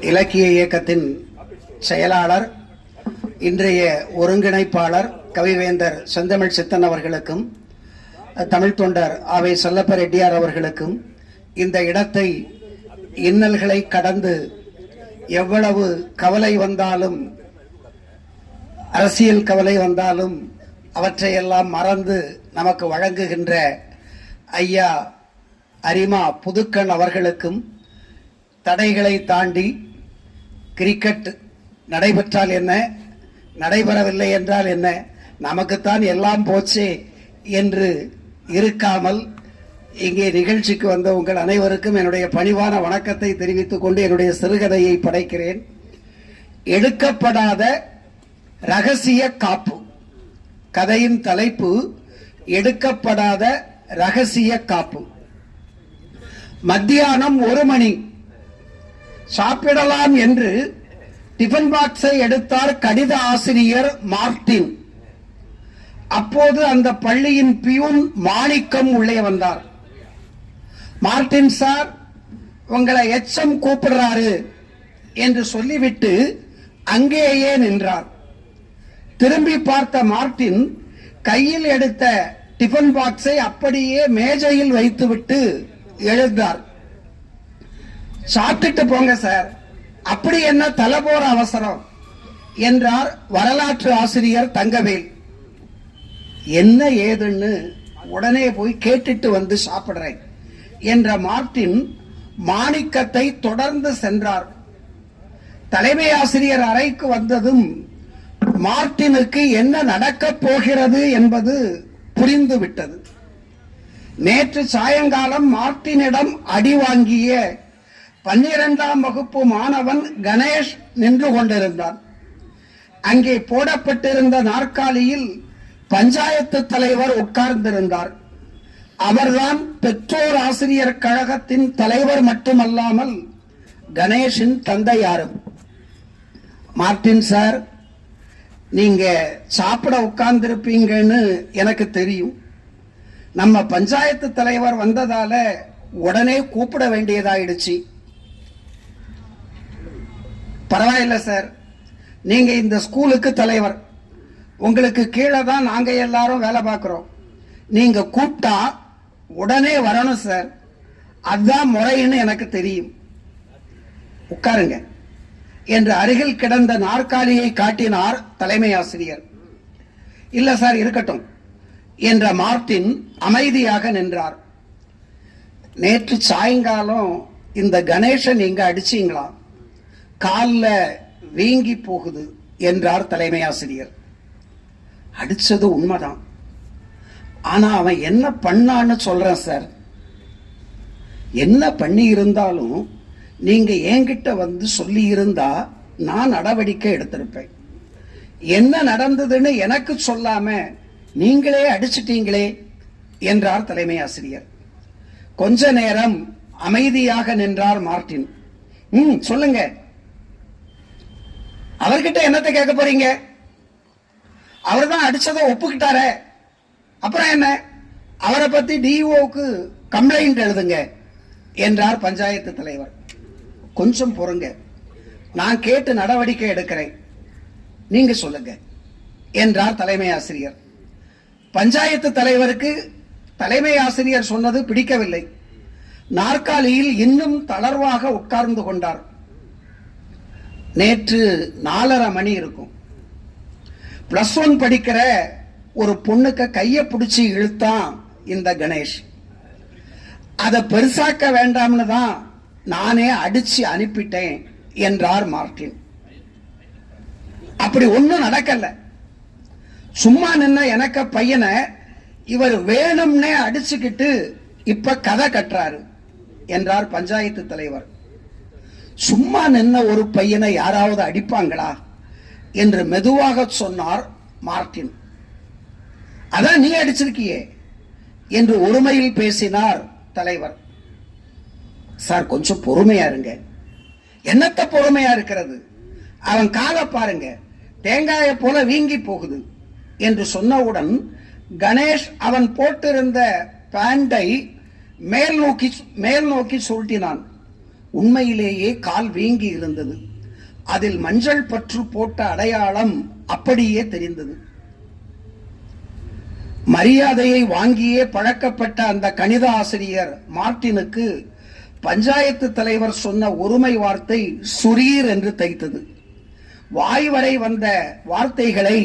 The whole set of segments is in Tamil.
இலக்கிய இயக்கத்தின் செயலாளர், இன்றைய ஒருங்கிணைப்பாளர் கவிவேந்தர் செந்தமிழ் சித்தன் அவர்களுக்கும், தமிழ் தொண்டர் ஆவை செல்லப்ப ரெட்டியார் அவர்களுக்கும், இந்த இடத்தை இன்னல்களை கடந்து எவ்வளவு கவலை வந்தாலும், அரசியல் கவலை வந்தாலும் அவற்றையெல்லாம் மறந்து நமக்கு வழங்குகின்ற ஐயா அரிமா புதுக்கன் அவர்களுக்கும், தடைகளை தாண்டி கிரிக்கெட் நடைபெற்றால் என்ன, நடைபெறவில்லை என்றால் என்ன, நமக்குத்தான் எல்லாம் போச்சே என்று இருக்காமல் இங்கே நிகழ்ச்சிக்கு வந்த உங்கள் அனைவருக்கும் என்னுடைய பணிவான வணக்கத்தை தெரிவித்துக் கொண்டு என்னுடைய சிறுகதையை படைக்கிறேன். எடுக்கப்படாத ரகசிய காப்பு. கதையின் தலைப்பு எடுக்கப்படாத ரகசிய காப்பு. மத்தியானம் 1 மணி. சாப்பிடலாம் என்று டிஃபன் பாக்ஸை எடுத்தார் கடித ஆசிரியர் மார்டின். அப்போது அந்த பள்ளியின் பியூன் மாணிக்கம் உள்ளே வந்தார். மார்டின் சார், உங்களை எச்எம் கூப்பிடுறாரு என்று சொல்லிவிட்டு அங்கேயே நின்றார். திரும்பி பார்த்த மார்டின் கையில் எடுத்த டிஃபன் பாக்ஸை அப்படியே மேஜையில் வைத்துவிட்டு எழுந்தார். சாப்பிட்டுட்டு போங்க சார், அப்படி என்ன தலை போற அவசரம் என்றார் வரலாற்று ஆசிரியர் தங்கவேல். என்ன ஏதுன்னு உடனே போய் கேட்டுட்டு வந்து சாப்பிடுறேன் என்ற மார்டின் மாணிக்கத்தை தொடர்ந்து சென்றார். தலைமை ஆசிரியர் அறைக்கு வந்ததும் மார்டினுக்கு என்ன நடக்கப் போகிறது என்பது புரிந்துவிட்டது. நேற்று சாயங்காலம் மார்டினிடம் அடி வாங்கிய 12ஆம் வகுப்பு மாணவன் கணேஷ் நின்று கொண்டிருந்தான். அங்கே போடப்பட்டிருந்த நாற்காலியில் பஞ்சாயத்து தலைவர் உட்கார்ந்திருந்தார். அவர்தான் பெற்றோர் ஆசிரியர் கழகத்தின் தலைவர் மட்டுமல்லாமல் கணேஷின் தந்தையாரும். மார்டின் சார், நீங்க சாப்பிட உட்கார்ந்திருப்பீங்கன்னு எனக்கு தெரியும். நம்ம பஞ்சாயத்து தலைவர் வந்ததால உடனே கூப்பிட வேண்டியதாயிடுச்சு. பரவாயில்ல சார், நீங்க இந்த ஸ்கூலுக்கு தலைவர், உங்களுக்கு கீழே தான் நாங்க எல்லாரும் வேலை பார்க்கிறோம். நீங்க கூப்பிட்டா உடனே வரணும் சார், அதுதான் முறைன்னு எனக்கு தெரியும். உட்காருங்க என்று அருகில் கிடந்த நாற்காலியை காட்டினார் தலைமை ஆசிரியர். இல்ல சார், இருக்கட்டும் என்ற மார்டின் அமைதியாக நின்றார். நேற்று சாயங்காலம் இந்த கணேசன் நீங்க அடிச்சீங்களா? கால்ல வீங்கி போகுது என்றார் தலைமை ஆசிரியர். அடிச்சது உண்மைதான், ஆனா அவன் என்ன பண்ணான்னு சொல்றேன் சார். என்ன பண்ணி இருந்தாலும் நீங்க என்கிட்ட வந்து சொல்லி இருந்தா நான் நடவடிக்கை எடுத்திருப்பேன். என்ன நடந்ததுன்னு எனக்கு சொல்லாம நீங்களே அடிச்சிட்டீங்களே என்றார் தலைமை ஆசிரியர். கொஞ்ச நேரம் அமைதியாக நின்றார் மார்டின். சொல்லுங்க, அவர்கிட்ட என்னத்தை கேட்க போறீங்க? அவர் தான் அடிச்சதை ஒப்புக்கிட்டாரே, அப்புறம் என்ன? அவரை பத்தி டிஓக்கு கம்ப்ளைண்ட் எழுதுங்க என்றார் பஞ்சாயத்து தலைவர். கொஞ்சம் பொறுங்க, நான் கேட்டு நடவடிக்கை எடுக்கிறேன், நீங்க சொல்லுங்க என்றார் தலைமை ஆசிரியர். பஞ்சாயத்து தலைவருக்கு தலைமை ஆசிரியர் சொன்னது பிடிக்கவில்லை. நாற்காலியில் இன்னும் தளர்வாக உட்கார்ந்து கொண்டார். நேற்று 4:30 மணி இருக்கும். +1 படிக்கிற ஒரு பொண்ணுக்கு கைய பிடிச்சி இழுத்தான் இந்த கணேஷ். அதை பெருசாக்க வேண்டாம்னு தான் நானே அடிச்சு அனுப்பிட்டேன் என்றார் மார்டின். அப்படி ஒண்ணும் நடக்கல, சும்மா நின்ன எனக்கு பையனை இவர் வேணும்னே அடிச்சுக்கிட்டு இப்ப கதை கட்டுறாரு என்றார் பஞ்சாயத்து தலைவர். சும்மா நின்ன ஒரு பையனை யாராவது அடிப்பாங்களா என்று மெதுவாக சொன்னார் மார்டின். அதான் நீ அடிச்சிருக்கியே என்று ஒருமையில் பேசினார் தலைவர். சார், கொஞ்சம் பொறுமையா இருங்க. என்னத்த பொறுமையா இருக்கிறது? அவன் காலை பாருங்க, தேங்காயை போல வீங்கி போகுது என்று சொன்னவுடன் கணேஷ் அவன் போட்டிருந்த பேண்டை மேல் நோக்கி சுருட்டினான். உண்மையிலேயே கால் வீங்கி இருந்தது. அதில் மஞ்சள் பற்று போட்ட அடையாளம் அப்படியே தெரிந்தது. மரியாதையை வாங்கியே பழக்கப்பட்ட அந்த கணித ஆசிரியர் மார்ட்டினுக்கு பஞ்சாயத்து தலைவர் சொன்ன ஒருமை வார்த்தை சுரீர் என்று தைத்தது. வாய் வரை வந்த வார்த்தைகளை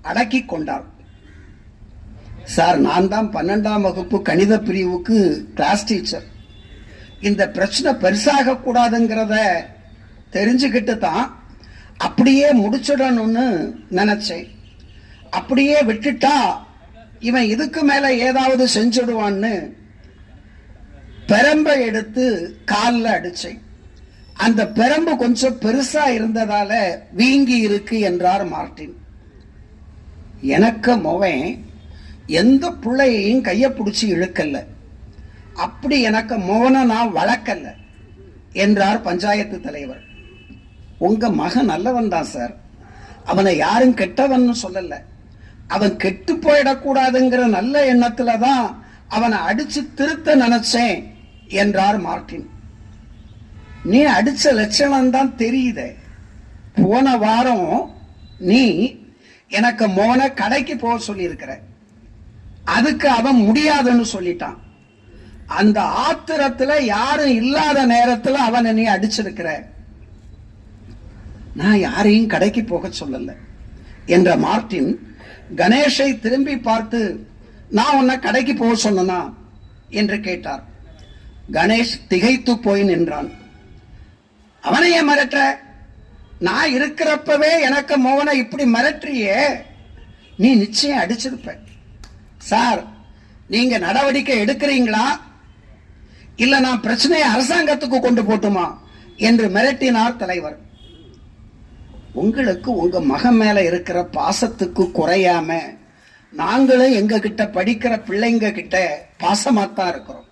அடக்கிக் கொண்டார். சார், நான் தான் 12ஆம் வகுப்பு கணித பிரிவுக்கு கிளாஸ் டீச்சர். இந்த பிரச்சனை பெருசாக கூடாதுங்கிறத தெரிஞ்சுக்கிட்டு தான் அப்படியே முடிச்சிடணும்னு நினைச்சேன். அப்படியே விட்டுட்டா இவன் இதுக்கு மேல ஏதாவது செஞ்சுடுவான்னு பெரம்பை எடுத்து காலில் அடிச்சேன். அந்த பெரம்பு கொஞ்சம் பெருசா இருந்ததால வீங்கி இருக்கு என்றார் மார்ட்டின். எனக்கு மொவன் எந்த பிள்ளையையும் கைய பிடிச்சி இழுக்கல்ல, அப்படி எனக்கு மோன நான் வளர்க்கல என்றார் பஞ்சாயத்து தலைவர். உங்க மகன் நல்லவன் தான் சார், அவனை யாரும் கெட்டவன் சொல்லல. அவன் கெட்டு போயிடக்கூடாதுங்கிற நல்ல எண்ணத்துல தான் அவனை அடிச்சு திருத்த நினைச்சேன் என்றார் மார்ட்டின். நீ அடிச்ச லட்சணம் தான் தெரியுதே. போன வாரம் நீ எனக்கு மோன கடைக்கு போக சொல்லி இருக்கிற, அதுக்கு அவன் முடியாதுன்னு சொல்லிட்டான். அந்த ஆத்திரத்துல யாரும் இல்லாத நேரத்துல அவனை நீ அடிச்சிருக்கிற. நான் யாரையும் கடைக்கு போக சொல்லல என்ற மார்ட்டின் கணேஷை திரும்பி பார்த்து, நான் உன்னை கடைக்கு போக சொன்னா என்று கேட்டார். கணேஷ் திகைத்து போய் நின்றான். அவனையே மிரட்டுற? நான் இருக்கிறப்பவே எனக்கு மோகனை இப்படி மிரட்டுறியே, நீ நிச்சயம் அடிச்சிருப்ப. சார், நீங்க நடவடிக்கை எடுக்கிறீங்களா இல்ல நான் பிரச்சனையை அரசாங்கத்துக்கு கொண்டு போட்டுமா என்று மிரட்டினார் தலைவர். உங்களுக்கு உங்க மகன் மேல இருக்கிற பாசத்துக்கு குறையாம நாங்களும் எங்க கிட்ட படிக்கிற பிள்ளைங்க கிட்ட பாசமாத்தான் இருக்கிறோம்.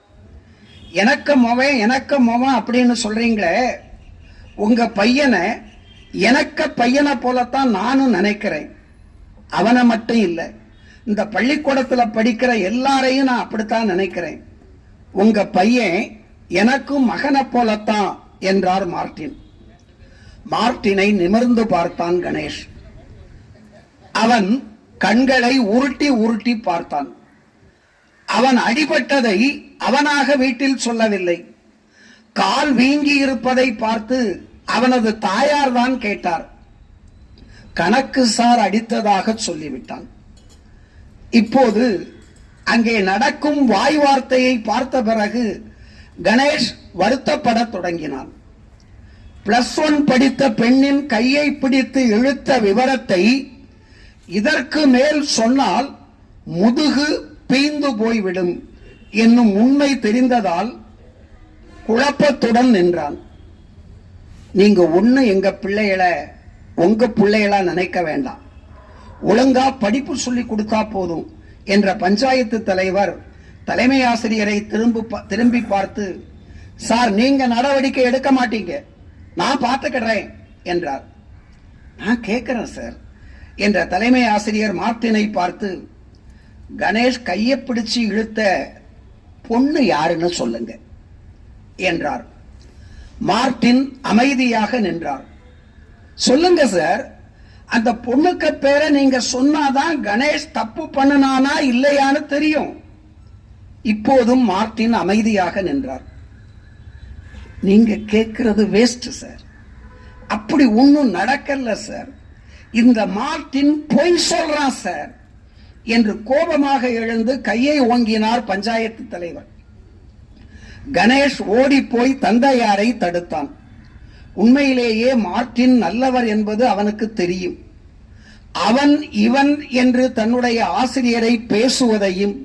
எனக்கு மொவன் அப்படின்னு சொல்றீங்களே, உங்க பையனை எனக்கு பையனை போலத்தான் நானும் நினைக்கிறேன். அவனை மட்டும் இல்ல, இந்த பள்ளிக்கூடத்துல படிக்கிற எல்லாரையும் நான் அப்படித்தான் நினைக்கிறேன். உங்க பையன் எனக்கும் மகனை போலத்தான் என்றார் மார்ட்டின். மார்ட்டினை நிமிர்ந்து பார்த்தான் கணேஷ். அவன் கண்களை உருட்டி உருட்டி பார்த்தான். அவன் அடிபட்டதை அவனாக வீட்டில் சொல்லவில்லை. கால் வீங்கி இருப்பதை பார்த்து அவனது தாயார் தான் கேட்டார். கணக்கு சார் அடித்ததாக சொல்லிவிட்டான். இப்போது அங்கே நடக்கும் வாய் வார்த்தையை பார்த்த பிறகு கணேஷ் வருத்தப்பட தொடங்கினான். +1 படித்த பெண்ணின் கையை பிடித்து இழுத்த விவரத்தை இதற்கு மேல் சொன்னால் முதுகு பீந்து போய்விடும் என்னும் உண்மை தெரிந்ததால் குழப்பத்துடன் நின்றான். நீங்க ஒண்ணு எங்க பிள்ளைகளை உங்க பிள்ளைகளா நினைக்க வேண்டாம், ஒழுங்கா படிப்பு சொல்லி கொடுத்தா போதும் என்ற பஞ்சாயத்து தலைவர் தலைமை ஆசிரியரை திரும்பி பார்த்து, சார், நீங்க நடவடிக்கை எடுக்க மாட்டீங்க, நான் பார்த்துக்கிறேன் என்றார். நான் கேட்கிறேன் சார் என்ற தலைமை ஆசிரியர் மார்ட்டினை பார்த்து, கணேஷ் கையை பிடிச்சு இழுத்த பொண்ணு யாருன்னு சொல்லுங்க என்றார். மார்ட்டின் அமைதியாக நின்றார். சொல்லுங்க சார், அந்த பொண்ணுக்கு பேரை நீங்க சொன்னாதான் கணேஷ் தப்பு பண்ணனானா இல்லையான்னு தெரியும். இப்போதும் மார்ட்டின் அமைதியாக நின்றார். நீங்க கேட்கிறது வேஸ்ட் சார், அப்படி ஒன்னும் நடக்கல சார், இந்த மார்ட்டின் பொய் சொல்றான் சார் என்று கோபமாக எழுந்து கையை ஓங்கினார் பஞ்சாயத்து தலைவர். கணேஷ் ஓடி போய் தந்தையாரை தடுத்தான். உண்மையிலேயே மார்ட்டின் நல்லவர் என்பது அவனுக்கு தெரியும். அவன் இவன் என்று தன்னுடைய ஆசிரியரை பேசுவதையும்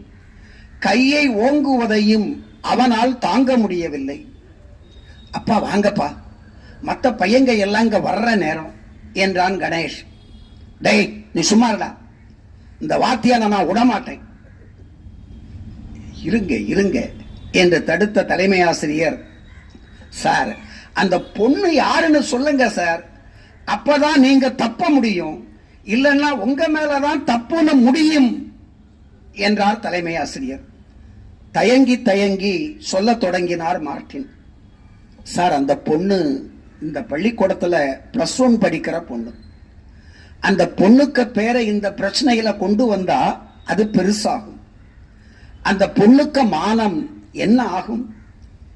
கையை ஓங்குவதையும் அவனால் தாங்க முடியவில்லை. அப்பா வாங்கப்பா, மற்ற பையங்க எல்லாம் இங்க வர்ற நேரம் என்றான் கணேஷ். டேய், நீ சும்மாடா, இந்த வாத்தியான நான் விடமாட்டேன். இருங்க இருங்க என்று தடுத்த தலைமை ஆசிரியர், சார், அந்த பொண்ணு யாருன்னு சொல்லுங்க சார், அப்பதான் நீங்க தப்ப முடியும், இல்லைன்னா உங்க மேலதான் தப்புன்னு முடியும் என்றார் தலைமை ஆசிரியர். தயங்கி தயங்கி சொல்ல தொடங்கினார் மார்ட்டின். சார் அந்த பொண்ணு இந்த பள்ளிக்கூடத்துல +1 படிக்கிற பொண்ணு. அந்த பொண்ணுக்கு பேரை இந்த பிரச்சனையில கொண்டு வந்தா அது பெருசாகும். அந்த பொண்ணுக்கு மானம் என்ன ஆகும்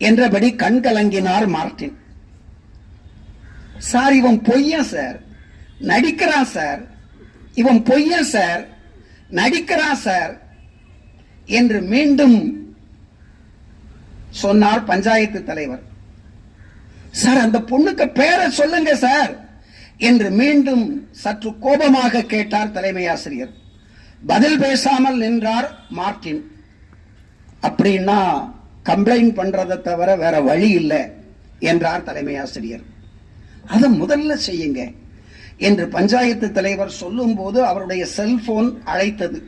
என்றபடி கண் கலங்கினார் மார்ட்டின். சார் இவன் பொய்யன் சார், நடிக்கிறான் சார், இவன் பொய்யன் சார், நடிக்கிறான் சார் என்று மீண்டும் சொன்னார் பஞ்சாயத்து தலைவர். சார் அந்த பொண்ணுக்கு பேரை சொல்லுங்க சார் என்று மீண்டும் சற்று கோபமாக கேட்டார் தலைமை ஆசிரியர். பதில் பேசாமல் நின்றார் மார்ட்டின். அப்படின்னா கம்ப்ளைண்ட் பண்றதை தவிர வேற வழி இல்லை என்றார் தலைமை ஆசிரியர். அதை முதல்ல செய்யுங்க என்று பஞ்சாயத்து தலைவர் சொல்லும் போது அவருடைய செல்போன் அழைத்தது.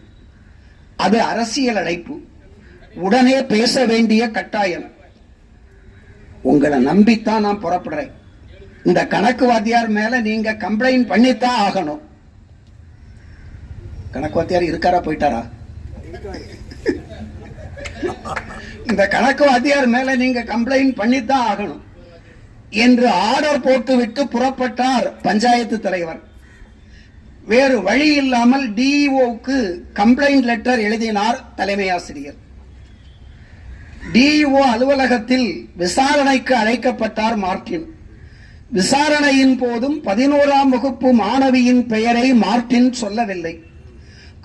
அது அரசியல் அழைப்பு, உடனே பேச வேண்டிய கட்டாயம். உங்களை நம்பித்தான் நான் புறப்படுறேன். இந்த கணக்கு வாத்தியார் மேல நீங்க கம்ப்ளைண்ட் பண்ணித்தான் ஆகணும். கணக்கு வாத்தியார் இருக்காரா போயிட்டாரா? இந்த கணக்கு வாத்தியார் மேல நீங்க கம்ப்ளைண்ட் பண்ணித்தான் ஆகணும் என்று ஆர்டர் போட்டுவிட்டு புறப்பட்டார் பஞ்சாயத்து தலைவர். வேறு வழி இல்லாமல் டிஇஓக்கு கம்ப்ளைண்ட் லெட்டர் எழுதினார் தலைமை ஆசிரியர். டிஇஓ அலுவலகத்தில் விசாரணைக்கு அழைக்கப்பட்டார் மார்ட்டின். விசாரணையின் போதும் 11ஆம் வகுப்பு மாணவியின் பெயரை மார்ட்டின் சொல்லவில்லை.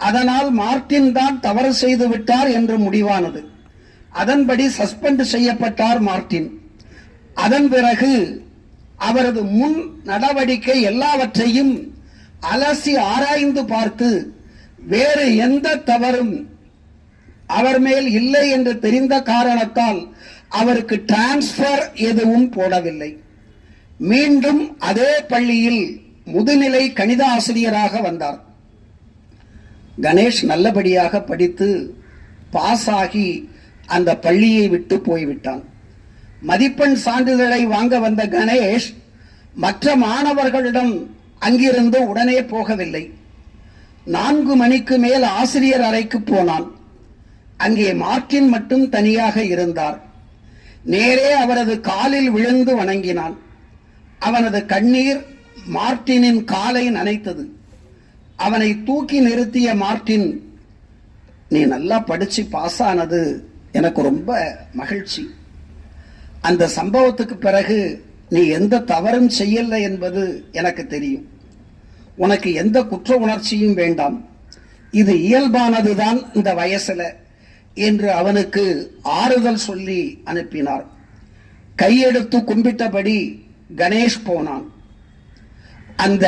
அதனால் மார்ட்டின் தான் தவறு செய்து விட்டார் என்று முடிவானது. அதன்படி சஸ்பெண்ட் செய்யப்பட்டார் மார்ட்டின். அதன் பிறகு அவரது முன் நடவடிக்கை எல்லாவற்றையும் அலசி ஆராய்ந்து பார்த்து வேறு எந்த தவறும் அவர் மேல் இல்லை என்று தெரிந்த காரணத்தால் அவருக்கு டிரான்ஸ்பர் எதுவும் போடவில்லை. மீண்டும் அதே பள்ளியில் முதுநிலை கணித ஆசிரியராக வந்தார். கணேஷ் நல்லபடியாக படித்து பாஸ் ஆகி அந்த பள்ளியை விட்டு போய்விட்டான். மதிப்பெண் சான்றிதழை வாங்க வந்த கணேஷ் மற்ற மாணவர்களிடம் அங்கிருந்து உடனே போகவில்லை. 4 மணிக்கு மேல் ஆசிரியர் அறைக்கு போனான். அங்கே மார்ட்டின் மட்டும் தனியாக இருந்தார். நேரே அவரது காலில் விழுந்து வணங்கினான். அவனது கண்ணீர் மார்ட்டினின் காலை நனைத்தது. அவனை தூக்கி நிறுத்திய மார்ட்டின், நீ நல்லா படிச்சு பாஸ் ஆனது எனக்கு ரொம்ப மகிழ்ச்சி. அந்த சம்பவத்துக்கு பிறகு நீ எந்த தவறும் செய்யல என்பது எனக்கு தெரியும். உனக்கு எந்த குற்ற உணர்ச்சியும் வேண்டாம். இது இயல்பானதுதான் இந்த வயசுல என்று அவனுக்கு ஆறுதல் சொல்லி அனுப்பினார். கையெடுத்து கும்பிட்டபடி கணேஷ் போனான். அந்த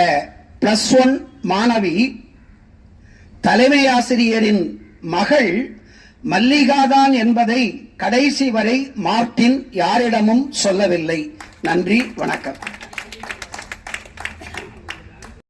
+1 மாணவி தலைமை ஆசிரியரின் மகள் மல்லிகாதான் என்பதை கடைசி வரை மார்ட்டின் யாரிடமும் சொல்லவில்லை. நன்றி, வணக்கம்.